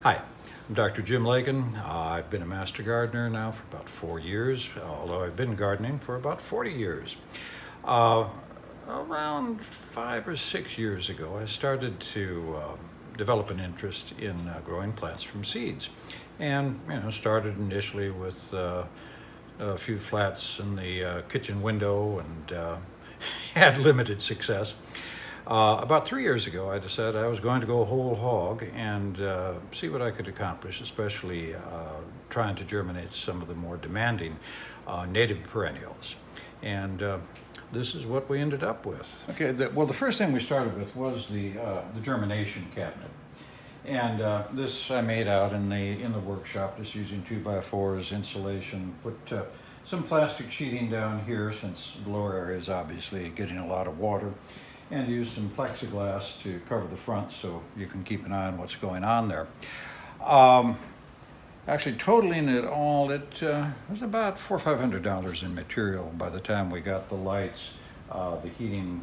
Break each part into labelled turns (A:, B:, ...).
A: Hi, I'm Dr. Jim Lakin. I've been a master gardener now for about 4 years, although I've been gardening for about 40 years. Uh, Around 5 or 6 years ago, I started to develop an interest in growing plants from seeds, and started initially with a few flats in the kitchen window and had limited success. About 3 years ago, I decided I was going to go whole hog and see what I could accomplish, especially trying to germinate some of the more demanding native perennials. And this is what we ended up with. Okay, the first thing we started with was the Germination Cabinet. And this I made out in the workshop, just using 2x4s, insulation, put some plastic sheeting down here since the lower area is obviously getting a lot of water, and use some plexiglass to cover the front so you can keep an eye on what's going on there. Actually, totaling it all, it was about $400 or $500 in material by the time we got the lights, the heating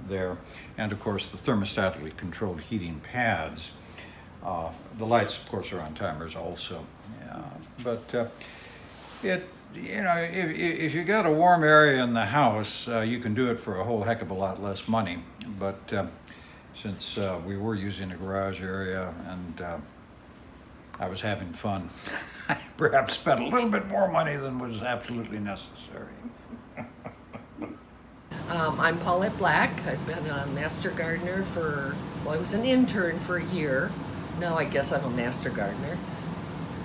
A: there, and of course the thermostatically controlled heating pads. The lights, of course, are on timers also. But if you got a warm area in the house, you can do it for a whole heck of a lot less money. But since we were using a garage area and I was having fun, I perhaps spent a little bit more money than was absolutely necessary.
B: I'm Paulette Black. I've been a master gardener I was an intern for a year. Now I guess I'm a master gardener,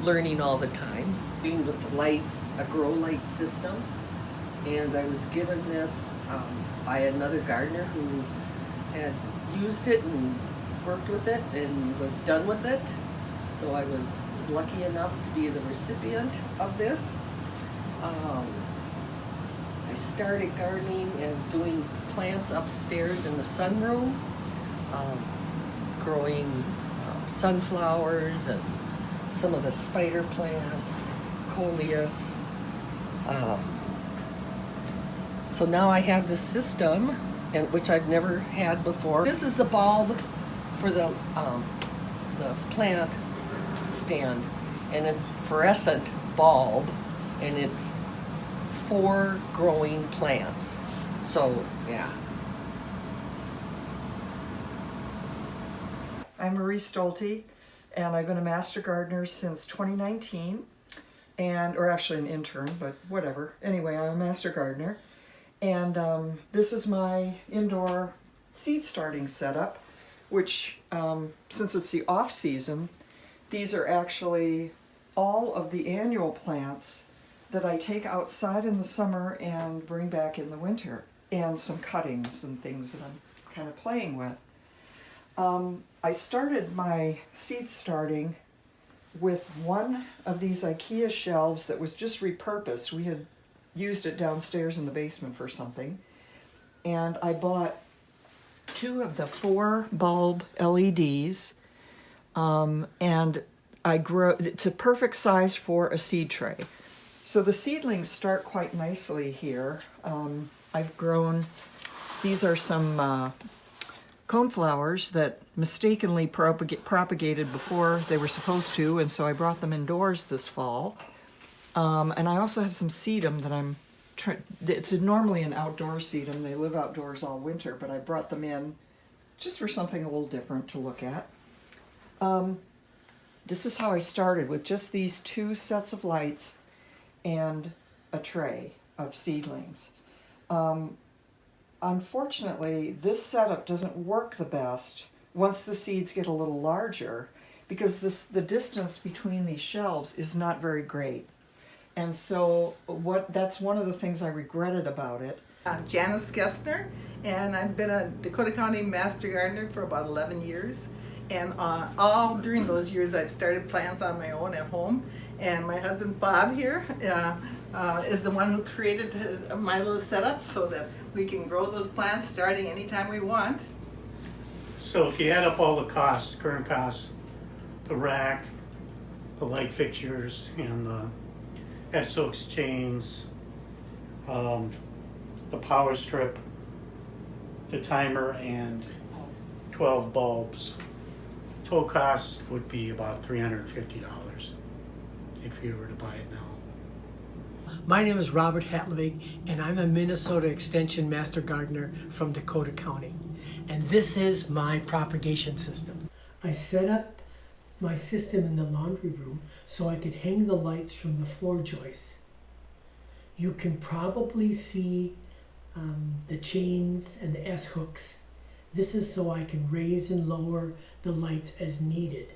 B: learning all the time. Being with the lights, a grow light system, and I was given this by another gardener who had used it and worked with it and was done with it. So I was lucky enough to be the recipient of this. I started gardening and doing plants upstairs in the sunroom, growing sunflowers and some of the spider plants, coleus. So now I have this system, which I've never had before. This is the bulb for the plant stand, and it's a fluorescent bulb, and it's 4 growing plants. So yeah.
C: I'm Marie Stolte, and I've been a master gardener since 2019, or actually an intern, but whatever. Anyway, I'm a master gardener, and this is my indoor seed starting setup, which, since it's the off season, these are actually all of the annual plants that I take outside in the summer and bring back in the winter, and some cuttings and things that I'm kind of playing with. I started my seed starting with one of these IKEA shelves that was just repurposed. We had used it downstairs in the basement for something. And I bought 2 of the 4 bulb LEDs. And it's a perfect size for a seed tray. So the seedlings start quite nicely here. I've grown, these are some coneflowers that mistakenly propagated before they were supposed to, and so I brought them indoors this fall. And I also have some sedum that it's normally an outdoor sedum. They live outdoors all winter, but I brought them in just for something a little different to look at. This is how I started, with just these 2 sets of lights and a tray of seedlings. Unfortunately, this setup doesn't work the best once the seeds get a little larger, because the distance between these shelves is not very great. And so that's one of the things I regretted about it.
D: Janice Gessner, and I've been a Dakota County Master Gardener for about 11 years. And all during those years I've started plants on my own at home. And my husband Bob here is the one who created my little setup so that we can grow those plants starting anytime we want.
E: So if you add up all the costs, current costs, the rack, the light fixtures, and the S-hooks chains, the power strip, the timer, and 12 bulbs, Total cost would be about $350 if you were to buy it now.
F: My name is Robert Hatlevig, and I'm a Minnesota Extension Master Gardener from Dakota County. And this is my propagation system. I set up my system in the laundry room so I could hang the lights from the floor joists. You can probably see the chains and the S-hooks. This is so I can raise and lower the lights as needed.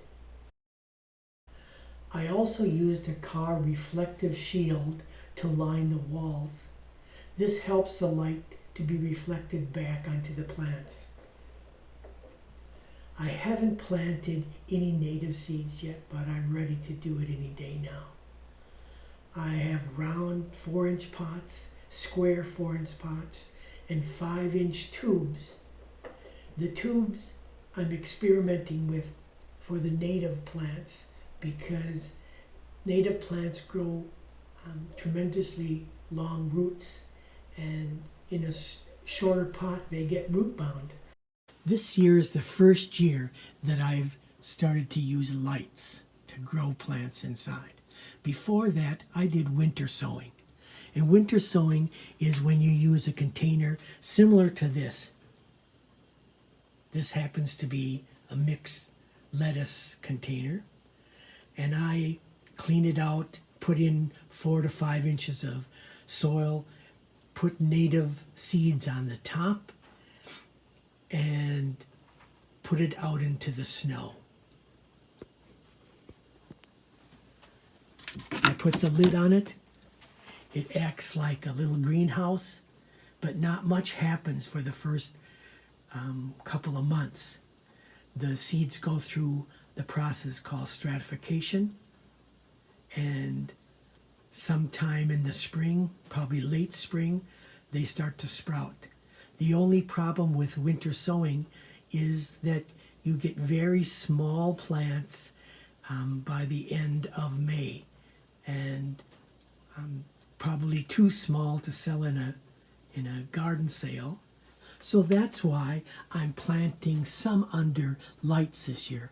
F: I also used a car reflective shield to line the walls. This helps the light to be reflected back onto the plants. I haven't planted any native seeds yet, but I'm ready to do it any day now. I have round 4-inch pots, square 4-inch pots, and 5-inch tubes. The tubes I'm experimenting with for the native plants because native plants grow tremendously long roots, and in a shorter pot they get root bound. This year is the first year that I've started to use lights to grow plants inside. Before that, I did winter sowing. And winter sowing is when you use a container similar to this. This happens to be a mixed lettuce container. And I clean it out, put in 4 to 5 inches of soil, put native seeds on the top, and put it out into the snow. I put the lid on it. It acts like a little greenhouse, but not much happens for the first couple of months. The seeds go through the process called stratification, and sometime in the spring, probably late spring, they start to sprout. The only problem with winter sowing is that you get very small plants by the end of May, and probably too small to sell in a garden sale. So that's why I'm planting some under lights this year.